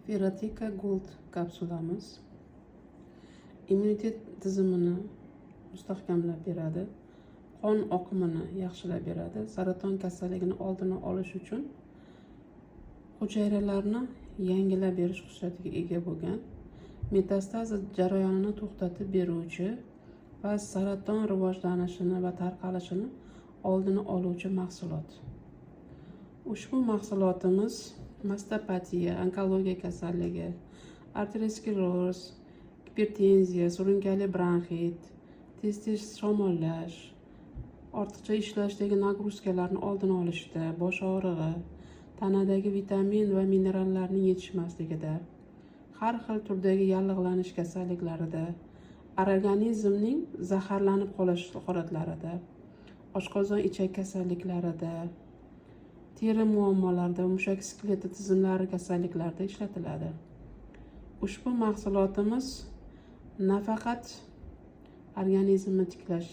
Ferrotika Gold kapsulamiz immunitet tizimini mustahkamlab beradi, qon oqimini yaxshilab beradi, saraton kasalligini oldini olish uchun hujayralarni yangilab berish xususiyatiga ega bo'lgan, metastaza jarayonini to'xtatib beruvchi va saraton rivojlanishini va tarqalishini oldini oluvchi mahsulot. Ushbu mahsulotimiz mastopatiya, onkologiya kasalligi, arterioskleroz, gipertenziya, surunkali bronxit, tez shamollash, ortiqcha ishlashdagi nagruzkalarni oldini olishda, bosh og'rig'i, tanadagi vitamin va minerallarning yetishmasligida, har xil turdagi yallig'lanish kasalliklarida, organizmning zaharlanib qolish holatlarida, oshqozon ichak kasalliklarida, teri muammolarida, mushak skeleti tizimlari kasalliklarida ishlatiladi. Ushbu mahsulotimiz nafaqat organizmni tiklash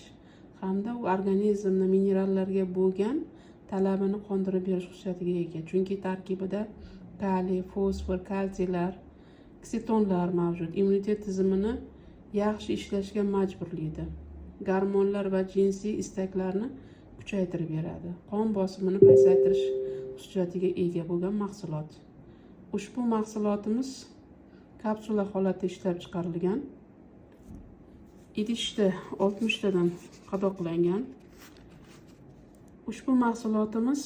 hamda u organizmni minerallarga bo'lgan talabini qondirib berish xususiyatiga ega. Chunki tarkibida kaliy, fosfor, kalsiylar, ketonlar mavjud. Immunitet tizimini yaxshi ishlashga majburlaydi. Gormonlar va jinsiy istaklarni kuchaytirib beradi. Qon bosimini pasaytirish xususiyatiga ega bo'lgan mahsulot. Ushbu mahsulotimiz kapsula holatda ishlab chiqarilgan. Idishda 60 tadan qadoqlangan. Ushbu mahsulotimiz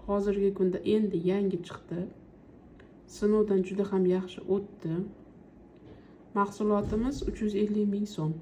hozirgi kunda endi yangi chiqdi. Sinovdan juda ham yaxshi o'tdi. Mahsulotimiz 350 ming so'm.